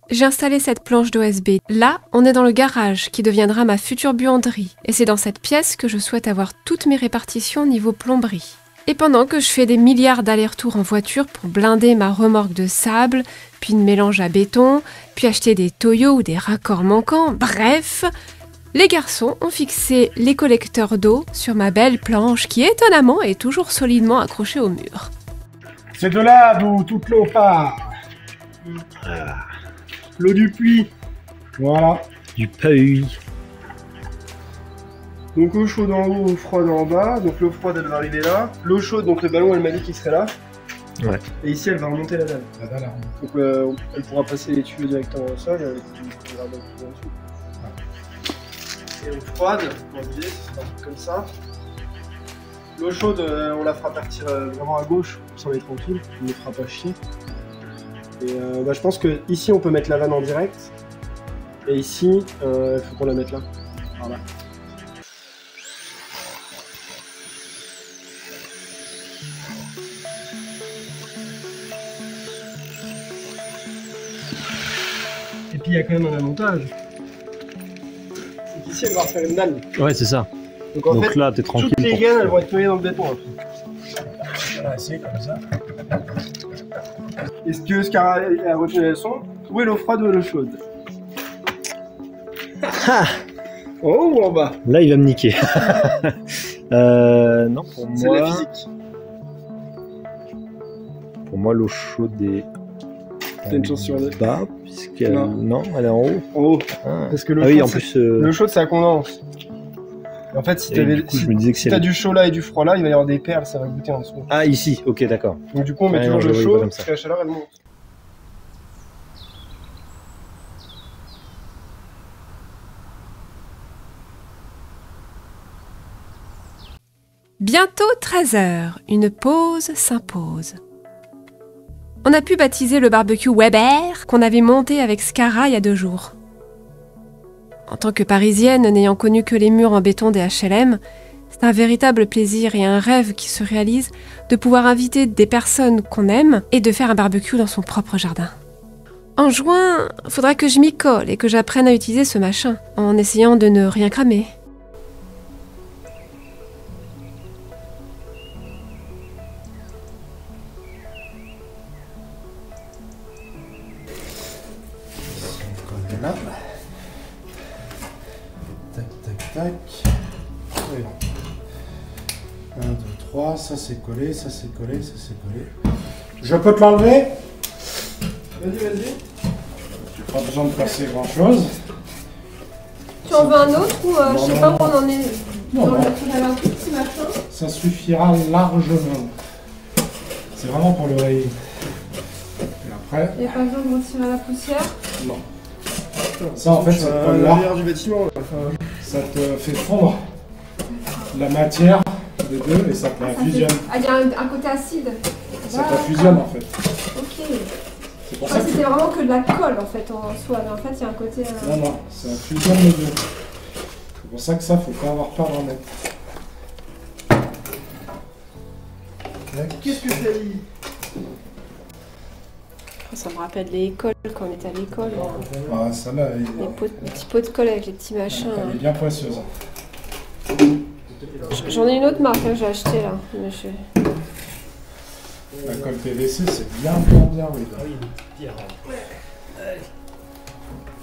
j'ai installé cette planche d'OSB. Là, on est dans le garage qui deviendra ma future buanderie. Et c'est dans cette pièce que je souhaite avoir toutes mes répartitions niveau plomberie. Et pendant que je fais des milliards d'allers-retours en voiture pour blinder ma remorque de sable, puis de mélange à béton, puis acheter des toyos ou des raccords manquants, bref, les garçons ont fixé les collecteurs d'eau sur ma belle planche qui étonnamment est toujours solidement accrochée au mur. C'est de là d'où toute l'eau part. L'eau du puits. Voilà. Du puits. Donc eau chaude en haut, eau froide en bas. Donc l'eau froide elle va arriver là. L'eau chaude, donc le ballon elle m'a dit qu'il serait là. Ouais. Et ici elle va remonter la dalle. La dalle, hein. Donc elle pourra passer les tuyaux directement au sol et avec du radon en dessous. Et l'eau froide, on disait, c'est un truc comme ça. L'eau chaude, on la fera partir vraiment à gauche, comme ça on est tranquille, on ne les fera pas chier. Et je pense que ici on peut mettre la vanne en direct. Et ici, il faut qu'on la mette là. Voilà. Et puis il y a quand même un avantage. C'est qu'ici elle va refaire une dalle. Ouais, c'est ça. Donc en fait, là, t'es tranquille. toutes les gaines elles vont être noyées dans le béton. Voilà, c'est comme ça. Est-ce que Scara a retenu la leçon? Où est l'eau froide ou l'eau chaude? Ah, En haut ou en bas? là, il va me niquer. Non, pour C'est de la moi. physique. Pour moi, l'eau chaude est. T'as une chance sur deux. Bas, puisqu'elle. Non. Non, elle est en haut. En haut. Ah, Parce que l'eau ah oui, chaude, en c'est- plus. l'eau chaude, ça condense. En fait, si du coup, je me disais que si c'est. t'as du chaud là et du froid là, il va y avoir des perles, ça va goûter en dessous. Ah, ici, ok, d'accord. Donc du coup, on met Ouais, toujours non, je le le voyais chaud, pas comme parce ça. que la chaleur, elle monte. Bientôt 13h, une pause s'impose. On a pu baptiser le barbecue Weber qu'on avait monté avec Scara il y a 2 jours. En tant que parisienne n'ayant connu que les murs en béton des HLM, c'est un véritable plaisir et un rêve qui se réalise de pouvoir inviter des personnes qu'on aime et de faire un barbecue dans son propre jardin. En juin, faudra que je m'y colle et que j'apprenne à utiliser ce machin, en essayant de ne rien cramer. Là. Tac, tac, tac. Et 1, 2, 3, ça c'est collé, ça c'est collé, ça c'est collé. Je peux te l'enlever? Vas-y. Pas besoin de passer grand chose. Tu en veux un autre ou je sais pas où on en est Non, non, j'avais un tout petit machin. ça suffira largement. C'est vraiment pour le rayer. Et après, Il n'y a pas besoin de retirer la poussière. non. Ça en fait, c'est pas là. l'arrière du bâtiment. Ça te fait fondre la matière des deux et ça te la fusionne. Ah, il y a un côté acide. Ça te la fusionne en fait. Ok. C'est pour Ah, ça que. c'était vraiment que de la colle en fait en soi, mais en fait il y a un côté. Non, non, ça fusionne les deux. C'est pour ça que ça, faut pas avoir peur d'en mettre. Qu'est-ce que t'as dit? Ça me rappelle l'école quand on était à l'école. Ah, celle-là, Les petits pots de colle avec les petits machins. elle est bien poisseuse. J'en ai une autre marque que j'ai acheté là. Mais La colle PVC, c'est bien, oui.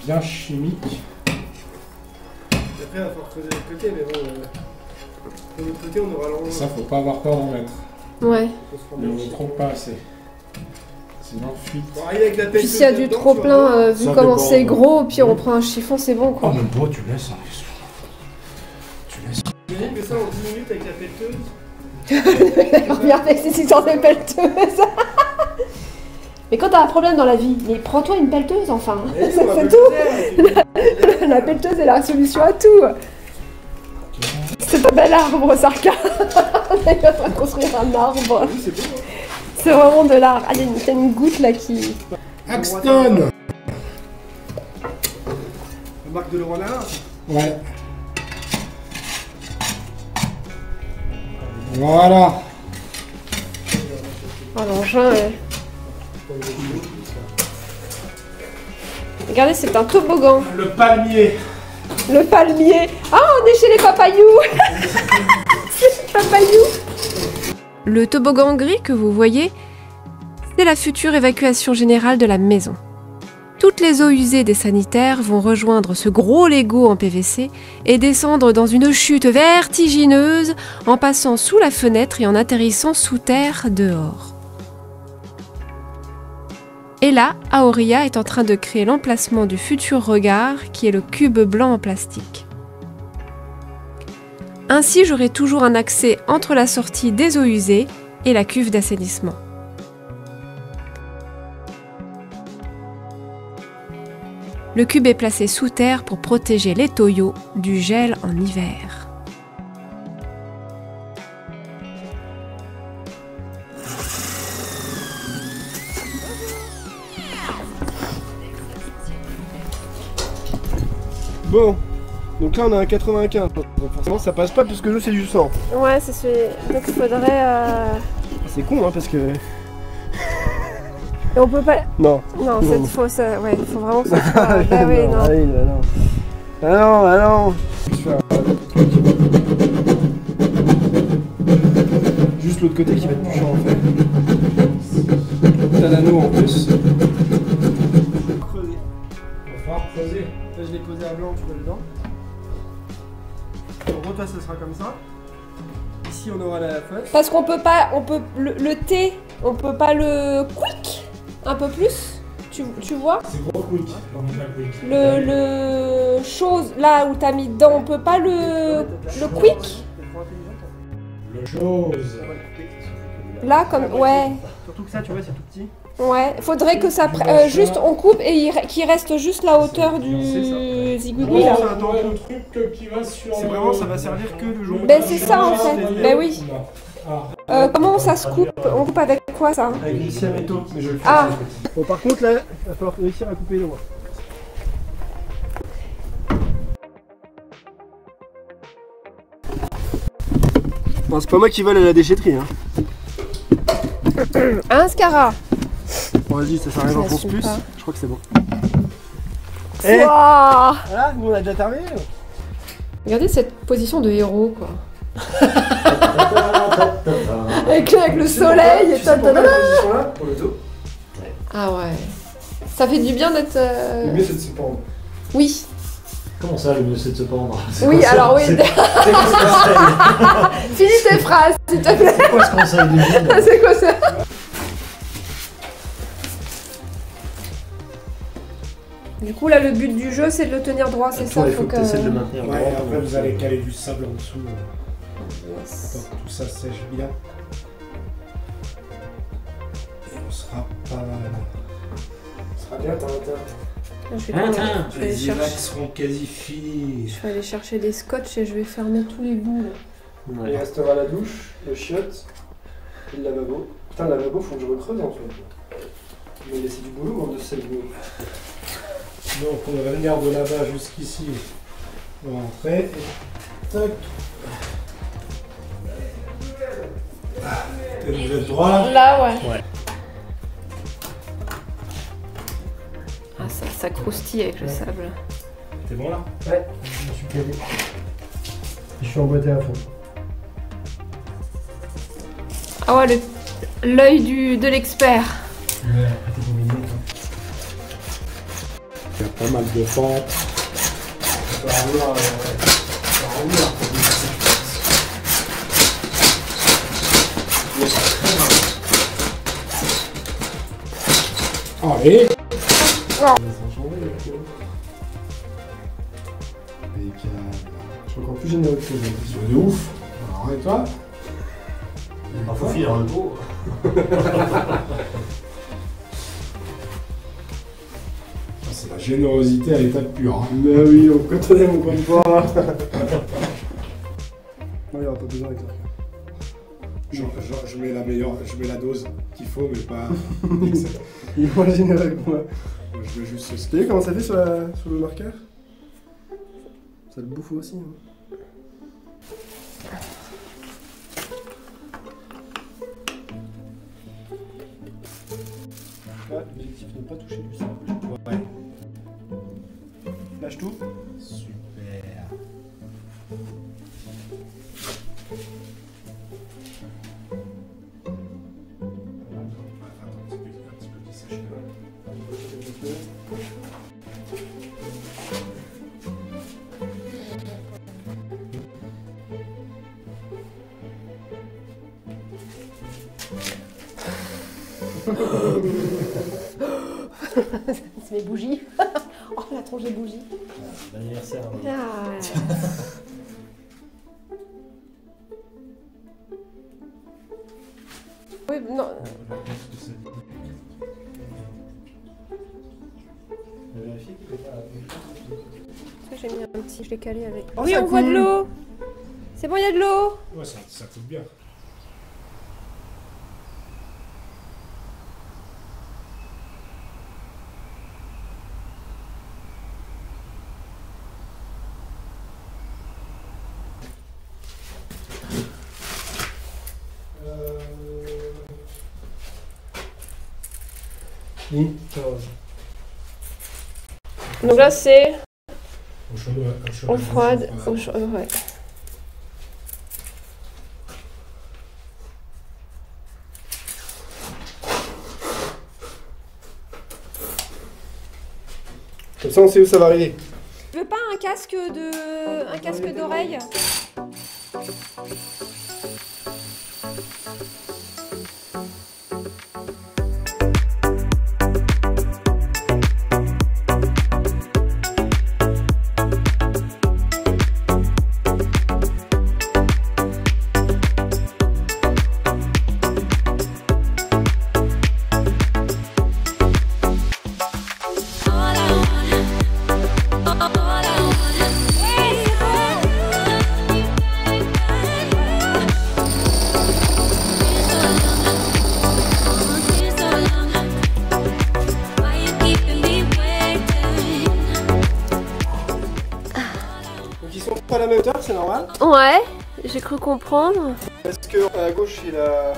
Bien chimique. Après, il va falloir creuser de l'autre côté, mais bon. De l'autre côté, on aura l'endroit. Ça, faut pas avoir peur d'en mettre. Ouais. Il ne trop pas assez. Sinon, fuite. Bon, arrive avec la pelle. Puis s'il y a du trop plein, vu Ça comment dépend, c'est ouais. gros, puis on prend un chiffon, c'est bon Oh, quoi. mais bon, tu laisses. Hein. Tu laisses. Imagine que ça en 10 minutes avec la pelleteuse. Regarde avec ces histoires de pelleteuse. Mais quand t'as un problème dans la vie, mais prends-toi une pelleteuse enfin. Vas-y, Ça on va fait pelleter. tout. La pelleteuse est la solution à tout. C'est un bel arbre, Sarka. D'ailleurs, on va construire un arbre. Oui, c'est bon. Hein. C'est vraiment de l'art. Ah, il y a une goutte là qui. Axton. La marque de Leroy Merlin. Ouais. Voilà. Oh l'engin, ouais. Regardez, c'est un toboggan. Le palmier. Le palmier. Ah, on est chez les papayous. C'est les papayous. Le toboggan gris que vous voyez, c'est la future évacuation générale de la maison. Toutes les eaux usées des sanitaires vont rejoindre ce gros Lego en PVC et descendre dans une chute vertigineuse en passant sous la fenêtre et en atterrissant sous terre dehors. Et là, Aoria est en train de créer l'emplacement du futur regard qui est le cube blanc en plastique. Ainsi, j'aurai toujours un accès entre la sortie des eaux usées et la cuve d'assainissement. Le cube est placé sous terre pour protéger les toyaux du gel en hiver. Bon, donc là on a un 95, donc forcément ça passe pas puisque l'eau c'est du sang. Ouais, c'est celui. Donc il faudrait. C'est con hein parce que... Et on peut pas. Non. Non, c'est faux, ça. Ouais, il faut vraiment que ça soit. Bah oui, non. Ah oui, bah non. Ah non, ah non. Juste l'autre côté qui va être plus chiant en fait. T'as l'anneau en plus. Creuser. On va falloir creuser. Là je l'ai posé à blanc, tu vois dedans. En gros, toi ça sera comme ça. Ici on aura la fosse. Parce qu'on peut pas. On peut. Le thé, on peut pas le quick un peu plus. Tu vois? C'est gros quick. Le chose là où t'as mis dedans, on peut pas le quick? Le chose. Là, comme. Ouais. Surtout que ça, tu vois, c'est tout petit. Ouais. Faudrait que ça. Juste on coupe et qu'il reste juste la hauteur du zigouigou là. Le truc qui va sur. C'est vraiment, ça va servir que le jour. Ben c'est ça en fait. Ben oui. Comment ça se coupe? On coupe avec quoi ça? Avec du scie à métaux, mais je le fais. Ah. Bon, par contre, là, il va falloir réussir à couper les doigts. Bon, c'est pas moi qui vole à la déchetterie, hein. Un Scara. Bon, vas-y, ça sert à rien d'en foncer l'assume plus. pas. Je crois que c'est bon. Wouah. Voilà, nous on a déjà terminé. Regardez cette position de héros quoi. avec le soleil et tu sais pourquoi la position là, pour le dos. Ah ouais. Ça fait du bien d'être. Le mieux c'est de se pendre. Oui. Comment ça, le mieux c'est de se pendre? Oui, alors oui. C'est quoi ce conseil? Finis tes phrases, s'il te plaît. C'est quoi ce conseil du monde? C'est quoi ça? Du coup, là, le but du jeu, c'est de le tenir droit, c'est ça? Il faut que tu essaies de le maintenir. Ouais, droit, après donc, vous allez caler du sable en dessous. Yes. Pour que tout ça sèche bien. Et on sera pas mal. Ça sera bien, t'as Je vais aller Les chercher. évacs seront quasi finis. Je vais aller chercher des scotch et je vais fermer tous les bouts. Là. Il restera la douche, le chiotte et le lavabo. Putain, le lavabo, faut que je recreuse en fait. Mais laisser du boulot en de celle Donc on va venir de là-bas jusqu'ici. On va rentrer et tac. Vous êtes droit là? Là, ouais. Ouais. Ah, ça croustille avec le sable. T'es bon là? Ouais, je me suis calé. Je suis emboîté à fond. Ah ouais, l'œil de l'expert. Ouais, après t'es dominé toi. Il y a pas mal de pentes. Ça va rouler, ça va rouler. Allez! Je suis encore plus généreux que les autres. C'est de ouf! Alors, et toi? Il faut filer un pot. C'est la générosité à l'état pur. Hein. Mais oui, on connaît mon compte pas. Non, il n'y aura pas besoin avec ça. Je mets la meilleure, je mets la dose qu'il faut, mais pas. Il est moins généreux que moi. Moi, je veux juste ce T'as vu comment ça fait sur le marqueur? Ça le bouffe aussi. Hein. Là, l'objectif n'est pas toucher du sable. Ouais. Lâche tout. Super. C'est mes bougies. Oh, la tronche des bougies. L'anniversaire. Ah. Oui, non. Vérifier qu'il est pas. J'ai mis un petit, je l'ai calé avec. Oh, Oui, ça on voit de coule. l'eau. C'est bon, il y a de l'eau. Ouais, ça coûte bien. Oui, Donc là, c'est Au chaud, ouais, au chaud, eau ouais, froide. ouais. Eau chaude, ouais. Comme ça, on sait où ça va arriver. Tu veux pas un casque d'oreille? Donc ils sont pas à la même hauteur, c'est normal. Ouais, j'ai cru comprendre. Parce que à gauche, il a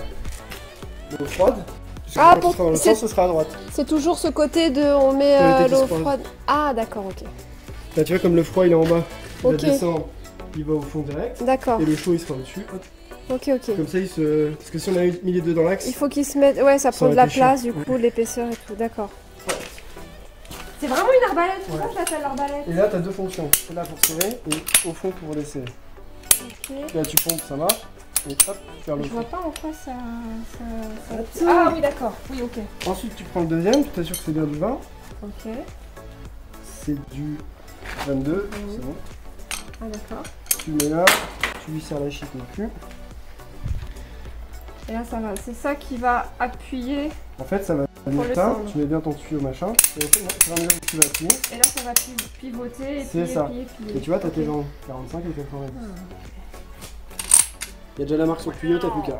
l'eau froide. Puisque Ah, quand il sera dans le c'est- sens, ce sera à droite. C'est toujours ce côté de on met Côté l'eau froide. froide. Ah, d'accord, ok. Là, tu vois, comme le froid, il est en bas. Il Ok. va descendre, il va au fond direct. D'accord, Et le chaud, il sera au-dessus. Hop. ok, ok. Comme ça, il se. Parce que si on a mis les deux dans l'axe, Il faut qu'ils se mettent. Ouais, ça Ça prend de aurait la été chiant. place, du coup, l'épaisseur et tout, d'accord. C'est vraiment une arbalète, pourquoi je l'appelle l'arbalète? et là, t'as deux fonctions. Là pour serrer et au fond pour desserrer. Ok. Là, tu pompes, ça marche. Et hop, vers le Je vois fond. pas en quoi ça. Attends. Ah oui, d'accord, oui, ok. Ensuite, tu prends le deuxième, tu t'assures que c'est bien du 20. Ok. C'est du 22, c'est bon. Ah, d'accord. Tu mets là, tu lui serres la chic non plus. Et là, ça va. C'est ça qui va appuyer. En fait, ça va Pour venir le ça, centre. tu mets bien ton tuyau machin. Et au fait, au fur et à mesure que tu vas appuyer. Et là, ça va pivoter et C'est plier, ça. plier, plier. Et tu vois, t'as tes jambes 45 et 90. Il y a déjà la marque sur le tuyau, t'as plus qu'à.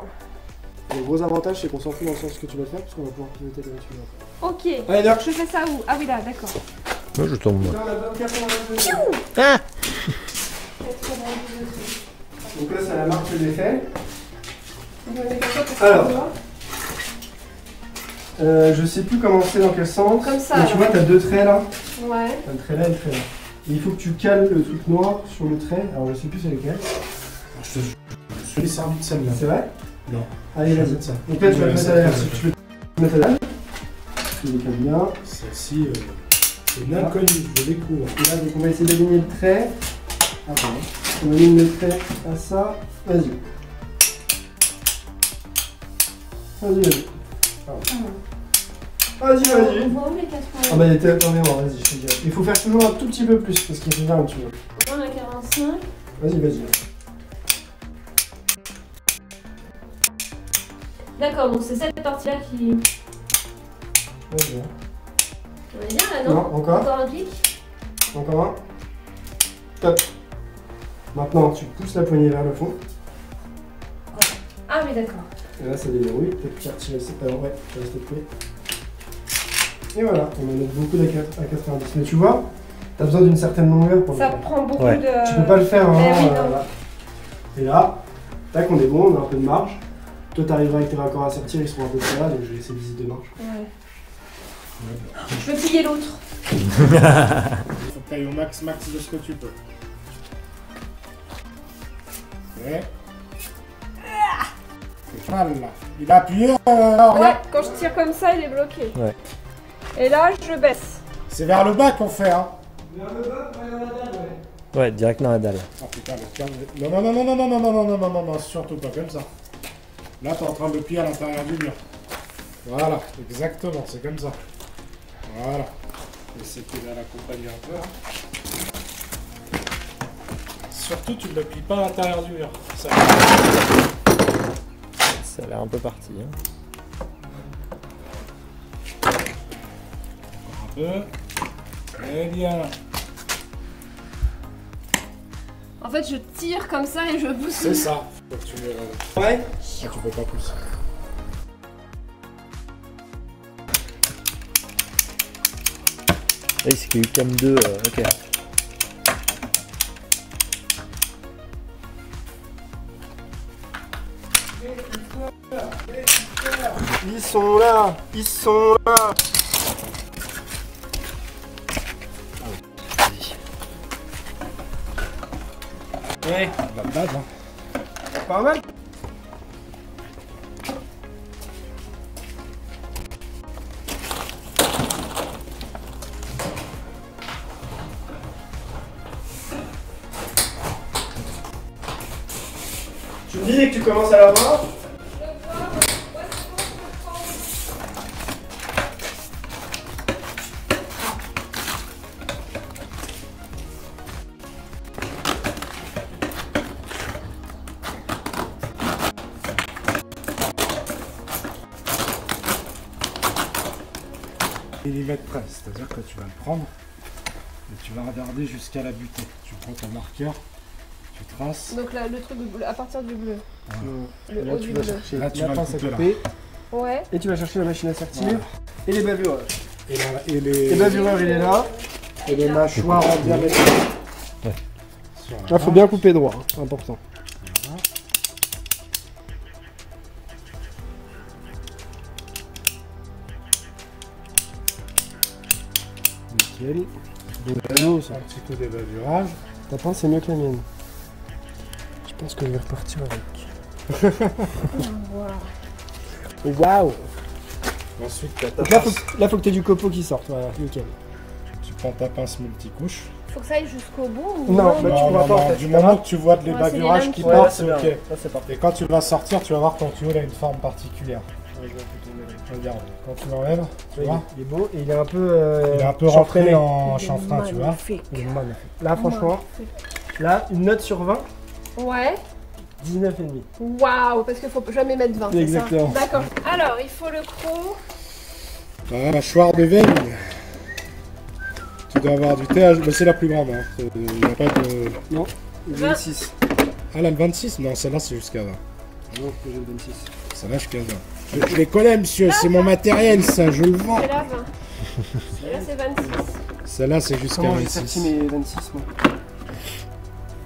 Le gros avantage, c'est qu'on s'en fout dans le sens que tu vas faire, parce qu'on va pouvoir pivoter le tuyau après. Ok. Allez, là. Je fais ça où? Ah oui, là, d'accord. Moi je tombe. Là, on a 92. Ah Donc là, c'est la marque que j'ai fait. Je me mets comme ça pour que Alors. ça voit. Je sais plus comment c'est dans quel sens. Comme ça, Mais tu alors. vois, t'as deux traits là. Ouais. T'as le trait là et le trait là. Et il faut que tu cales le truc noir sur le trait. Alors, je sais plus c'est lequel. Je suis servi de celle-là. C'est vrai? Non. Allez, vas-y. C'est ça. Donc là, tu vas Ouais, le mettre ça, à l'air. ça, Si ça. tu veux le mettre à l'air, tu le cales bien. Celle-ci, c'est une inconnue, je découvre. Et là, donc on va essayer d'aligner le trait. Attends, on aligne le trait à ça. Vas-y. Vas-y, vas-y. Vas-y, vas-y. On voit où les 80? Ah bah, il était attendez, vas-y, je te dirai. Il faut faire toujours un tout petit peu plus parce qu'il revient un petit peu. On a 45. Vas-y, vas-y. D'accord, donc c'est cette partie-là qui. Vas-y. On est bien là, non? Non, encore. Encore un clic? Encore un. Top. Maintenant, tu pousses la poignée vers le fond. Ah oui, d'accord. Et là, ça déverrouille. Peut-être qu'à retirer ça. Alors, ouais, ça reste pris. Et voilà, on en met beaucoup à 90. Mais tu vois, t'as besoin d'une certaine longueur pour Ça le faire. prend beaucoup Ouais. de. Tu peux pas le faire, hein. oui, non. Là. Et là, tac, on est bon, on a un peu de marge. Toi, t'arriveras avec tes raccords à sortir, ils seront un peu près là, donc je vais laisser visite de marge. Ouais. Je veux plier l'autre. tailler au max de ce que tu peux. Ok. C'est mal là. Il a appuyé. Ouais, Regarde. quand je tire comme ça, il est bloqué. Ouais. Et là, je baisse. C'est vers le bas qu'on fait, hein. Ouais, direct dans la dalle. Oh putain, le câble. Non, non, non, non, non, non, non, non, non, non, non, non, surtout pas comme ça. Là, t'es en train de le plier à l'intérieur du mur. Voilà, exactement, c'est comme ça. Voilà. Essaie de l'accompagner un peu, hein. Surtout, tu ne le plies pas à l'intérieur du mur. Ça Ça a l'air un peu parti. Hein. un peu. Très bien. En fait, je tire comme ça et je pousse. C'est ça. Faut que tu le... Ouais. Ah, tu peux pas pousser. Oui, c'est qu'il y a eu cam 2. Ok. Ils sont là. Ils sont là. Ouais. La base, hein. Pas mal. Tu me dis dès que tu commences à la voir. Millimètre près, c'est-à-dire que tu vas le prendre et tu vas regarder jusqu'à la butée. Tu prends ton marqueur, tu traces. Donc là, le truc à partir du bleu. Voilà. Le haut du bleu. Là, tu la vas le pince à couper, là. couper. Ouais. Et tu vas chercher la machine à sertir. Voilà. Et les bavureurs. Et, et les... Les bavureurs, il est là. et les mâchoires en diamètre. Ouais. Sur la Là, faut pince. bien couper droit, hein, important. Voilà. Nickel. Donc, l'anneau, ça. Un petit coup d'évaluage. Ta pince, c'est mieux que la mienne. Je pense que je vais repartir avec. Waouh! Ensuite, tu as ta Donc là, pince. faut que tu aies du copeau qui sorte. Voilà, nickel. Tu prends ta pince multicouche. Faut que ça aille jusqu'au bout ou Non, bah, tu Non, pourras non, pas, en non, fait. du moment que tu vois de Ouais, l'évaluage c'est les qui lames part, qui- c'est ok. Ça, c'est parfait. Et quand tu vas sortir, tu vas voir ton tuyau, il a une forme particulière. Regarde, quand tu l'enlèves, tu vois, Il est beau et il est un peu. il est un peu rentré en chanfrein, tu vois. Il est magnifique. Là, franchement, là, une note sur 20, Ouais. 19,5. Waouh, parce qu'il faut jamais mettre 20. c'est ça Exactement. D'accord. Alors, il faut le croc. Voilà, mâchoire de veine. Tu dois avoir du TH, mais c'est la plus grande. Hein. Il n'y a pas de. Non, 26. Ah là, le 26? Non, celle-là, c'est jusqu'à 20. Non, j'ai le 26. Celle-là, jusqu'à 20. Je les connais, monsieur, c'est mon matériel, ça, je le vends. C'est là 20. Et là, c'est 26. Celle-là, c'est jusqu'à Comment j'ai sorti 26. mes 26, moi?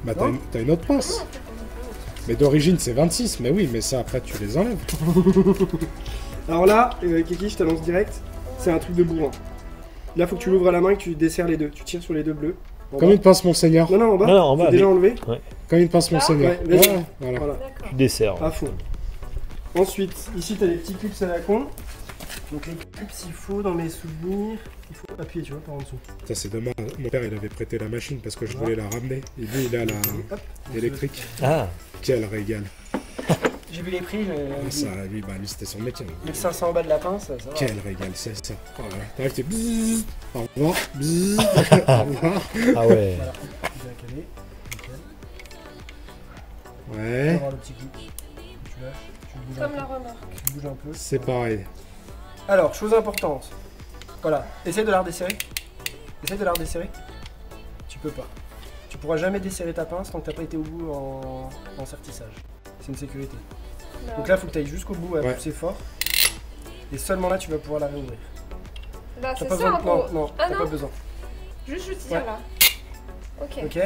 Bah, t'as une autre pince. Mais d'origine, c'est 26, mais oui, mais ça, après, tu les enlèves. Alors là, Kiki, je t'annonce direct, c'est un truc de bourrin. Là, faut que tu l'ouvres à la main et que tu desserres les deux. Tu tires sur les deux bleus. En Comme bas. une pince Monseigneur. Non, non, en bas. Non, en bas, Faut déjà mais- enlever. Comme une pince Monseigneur. Ouais, vas-y. Ouais, voilà. Voilà, D'accord. Tu desserres. à fond. Ensuite, ici, t'as des petits clips à la con. Donc les clips, s'il faut, dans mes souvenirs, il faut appuyer, tu vois, par en dessous. Ça, c'est dommage. Mon père, il avait prêté la machine parce que je voulais la ramener. Et lui, il a la Hop. électrique. Ah, Quel régal. J'ai vu les prix, Ah, ça, lui, bah, lui, c'était son métier. 1500 balles de la pince, ça va. Quel régal, c'est ça. Oh, là là. T'arrives, tu bzzz, au revoir, bzzz, au revoir. ah ouais. Voilà, tu vas caler, nickel. Tu vas Ouais, avoir le petit clip. Tu lâches, tu bouges un Comme peu. la remorque. Tu bouges un peu. c'est pareil. Alors, chose importante. Voilà, essaie de la redesserrer. Essaie de la redesserrer. Tu peux pas. Tu pourras jamais desserrer ta pince tant que t'as pas été au bout en sertissage. C'est une sécurité. Donc là, il faut que tu ailles jusqu'au bout à Ouais. pousser fort. Et seulement là, tu vas pouvoir la réouvrir. Là, T'as c'est pas ça, besoin. en gros. Non, non, Ah t'as non, pas besoin. juste je tire Ouais. là. Ok. Ok.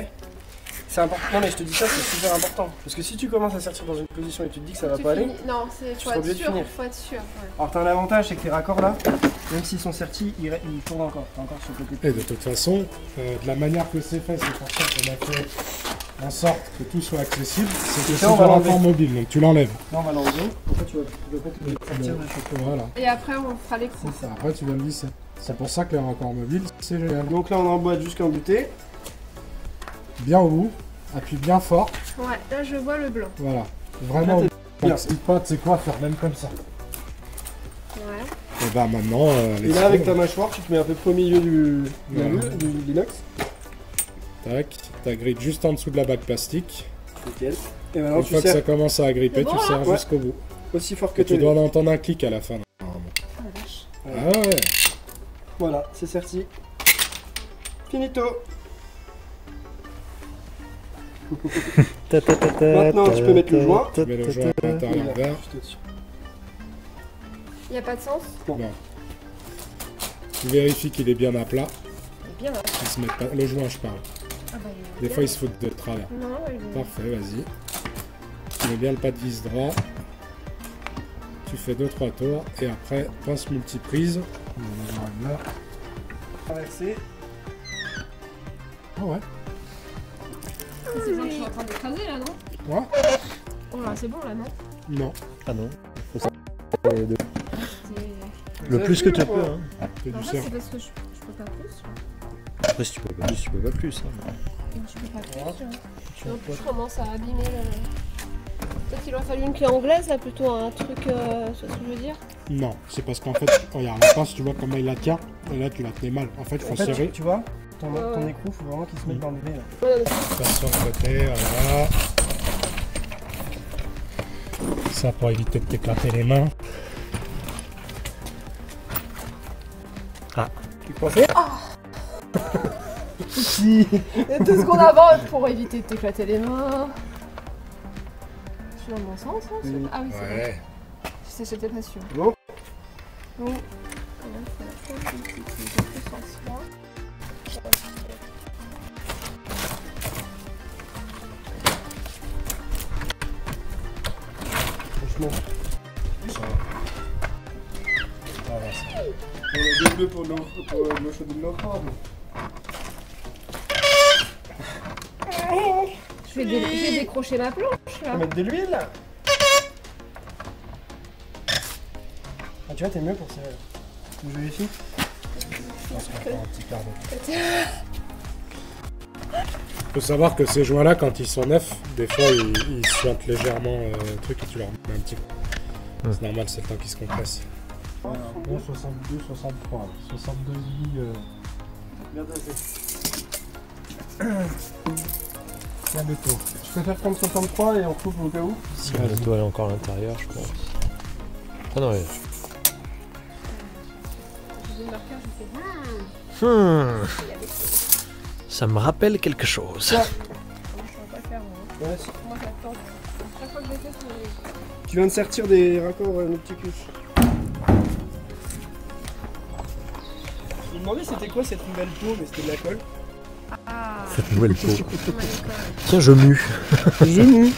C'est important. Non mais je te dis ça, c'est super important. Parce que si tu commences à sortir dans une position et tu te dis que ça va pas aller, Non, c'est tu seras obligé de finir. faut être sûr. Ouais. Alors t'as un avantage, c'est que tes raccords là, même s'ils sont sertis, ils tournent encore. T'es encore sur le côté. Et de toute façon, de la manière que c'est fait, c'est pour ça qu'on a fait en sorte que tout soit accessible. C'est que c'est on du va l'enlever. raccord mobile, donc tu l'enlèves. Là on va l'enlever. Après tu vas pas te sortir de la chose. Voilà, Et après, on fera les crocs. c'est ça. Après tu vas le lisser. C'est pour ça que les raccords mobiles, c'est génial. Donc là on emboîte jusqu'en butée. Bien au bout, appuie bien fort. Ouais, là, je vois le blanc. Voilà, vraiment. Là, bien. Si pas, tu sais quoi, faire même comme ça. Ouais. Et bah maintenant, Et là avec ta mâchoire, tu te mets à peu près au milieu du l'inox. Tac, t'agrippes juste en dessous de la bague plastique. Nickel. Et maintenant Une tu fois que ça serres commence à agripper, C'est bon, tu serres Ouais. jusqu'au bout. aussi fort que Et tu tu dois entendre un clic à la fin. Normalement. Oh la vache. Ah ouais. Voilà, c'est serti. Finito. Maintenant, tu peux mettre le joint. Tu mets le joint à l'intérieur Voilà, vert. juste au-dessus. Il n'y a pas de sens? Non. Tu vérifies qu'il est bien à plat. Il est bien là. Il se met pas... Le joint, je parle. Ah bah, il est Des bien. fois, il se fout de travers. Non, il est... Parfait, vas-y. Tu mets bien le pas de vis droit. Tu fais 2-3 tours. Et après, pince multiprise. On va en avoir une là. Traverser. Ah ouais. C'est bon, je suis en train d'écraser là, non? Ouais. Oh là, c'est bon là, non? Non. Ah non. Faut ça. C'est... Le plus que tu peux. quoi. Hein. C'est En du fait, cerf. c'est parce que je peux pas plus. Après, si tu peux pas plus, tu peux pas plus. Hein. Je peux pas plus. Donc, je commence à abîmer le... Peut-être qu'il aurait fallu une clé anglaise, là, plutôt un truc... tu vois ce que je veux dire? Non, c'est parce qu'en fait, regarde, la pince, tu vois comment il la tient. Et là, tu la tenais mal. En fait, il faut En fait, serrer. tu vois, ton écrou, faut vraiment qu'il se mette dans le nez. Là. Ouais, Ça sur le côté, voilà. Ça pour éviter de t'éclater les mains. Tu pensais Si. Et 2 secondes avant pour éviter de t'éclater les mains. Je suis dans le bon sens, hein? Oui. Ah oui, c'est bon. Ouais. J'étais pas sûre. Bon. Oui. Et là, il faut la faire une petite mise de puissance là. Franchement, Ça va. Voilà, ça va. on a des bleus pour l'eau chaude de l'eau froide. Je vais décrocher ma planche Tu là. peux mettre de l'huile là. Ah, tu vois, t'es mieux pour ça. Je vérifie. Je pense qu'on prend un petit quart d'heure. Faut savoir que ces joints-là, quand ils sont neufs, des fois ils suintent légèrement le truc et tu leur mets un petit coup. C'est normal, c'est le temps qu'ils se compressent. Voilà, bon 62, 63, 62 Bien dosé. bien de taux. Je préfère prendre 63 et on coupe au cas où. Si le doigt est encore à l'intérieur, je pense. Ah non, ouais. J'ai le marqueur, je fais Ça me rappelle quelque chose. je ne saurais pas faire moi. Ouais, Moi j'attends. Chaque fois que je l'ai fait, tu viens de sortir des raccords Nocticus. Je me demandais c'était quoi cette nouvelle peau, mais c'était de la colle. Ah, Cette nouvelle peau. on m'a dit quoi. Tiens, je mue. Je mue.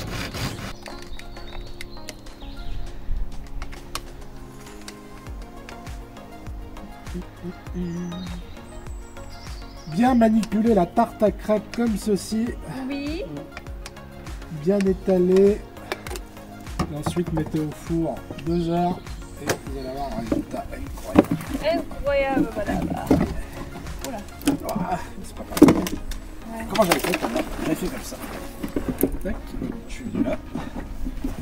Bien manipuler la tarte à crêpes comme ceci, Oui. bien étalée. Et ensuite mettez au four 2 heures et vous allez avoir un résultat incroyable. Incroyable, madame. Ah, c'est pas mal. Comment j'avais fait J'avais fait comme ça. Tac, je suis venu là.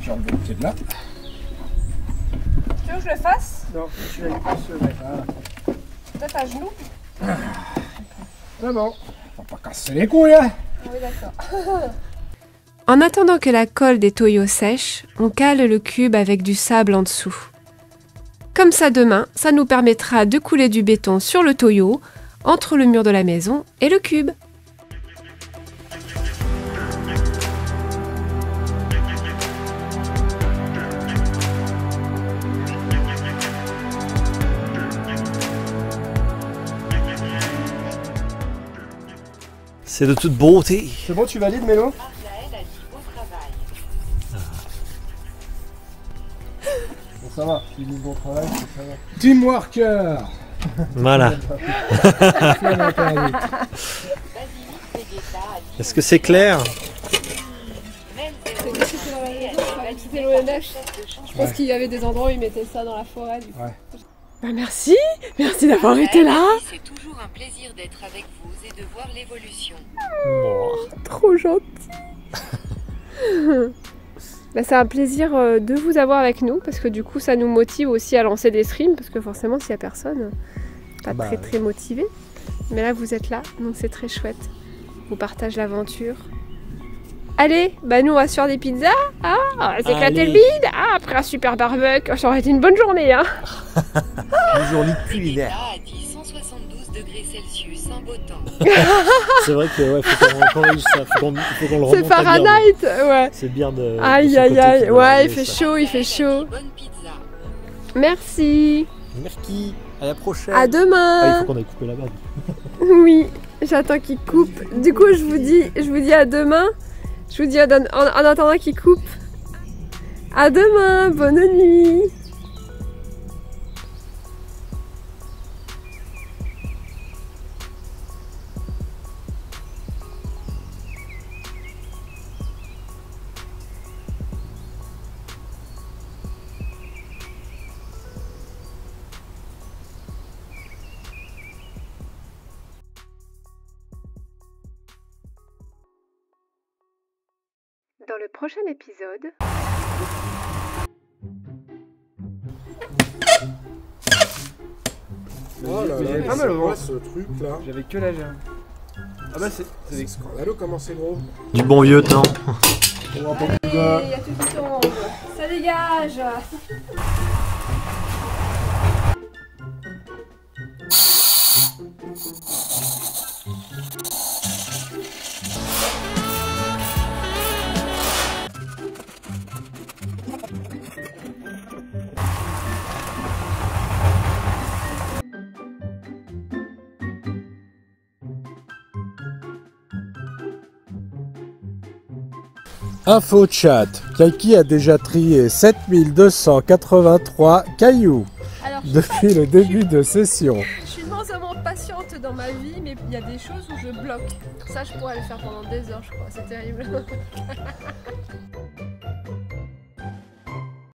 J'ai enlevé le pied de là. Tu veux que je le fasse? Non, je suis avec plus mec. Voilà. Peut-être à genoux? C'est bon. Faut pas casser les couilles, hein. Ah oui, d'accord. En attendant que la colle des toyos sèche, on cale le cube avec du sable en dessous. Comme ça demain, ça nous permettra de couler du béton sur le toyo, entre le mur de la maison et le cube. C'est de toute beauté. C'est bon, tu valides, Mélo? Bon, ça va, tu dis bon travail, ça va. Teamworker. Voilà. Est-ce que c'est clair? Je pense qu'il y avait des endroits où ils mettaient ça dans la forêt. Du coup. Ouais. Bah merci d'avoir été là. C'est toujours un plaisir d'être avec vous et de voir l'évolution. Trop gentil. Bah, c'est un plaisir de vous avoir avec nous parce que du coup ça nous motive aussi à lancer des streams parce que forcément s'il n'y a personne, pas très motivé. Mais là vous êtes là donc c'est très chouette. On vous partage l'aventure. Allez, bah nous on va se faire des pizzas, ah, on va s'éclater le bide, ah, après un super barbecue, ça aurait été une bonne journée hein. Une journée culinaire. À 172 degrés Celsius, un beau temps. C'est vrai que ouais, faut qu'on corrige ça, faut qu'on le remonte. C'est Fahrenheit, ouais. C'est bien de... Aïe aïe aïe, ouais il fait chaud, il fait chaud. Bonne pizza. Merci, Merci, à la prochaine. à demain. Ah, il faut qu'on aille couper là-bas. Oui, j'attends qu'il coupe. Du coup je vous dis à demain. Je vous dis en attendant qu'il coupe. À demain, bonne nuit. Dans le prochain épisode... Oh là J'avais là, pas mal au c'est quoi ventre. ce truc là? J'avais que la gerbe. Ah bah c'est C'est scandaleux comment c'est gros. Du bon vieux temps. Il y a tout qui tombe. Ça dégage. Info chat, Kaiki a déjà trié 7283 cailloux Alors, depuis le début de session. je suis moins ou moins patiente dans ma vie, mais il y a des choses où je bloque. Ça, je pourrais le faire pendant des heures, je crois. C'est terrible.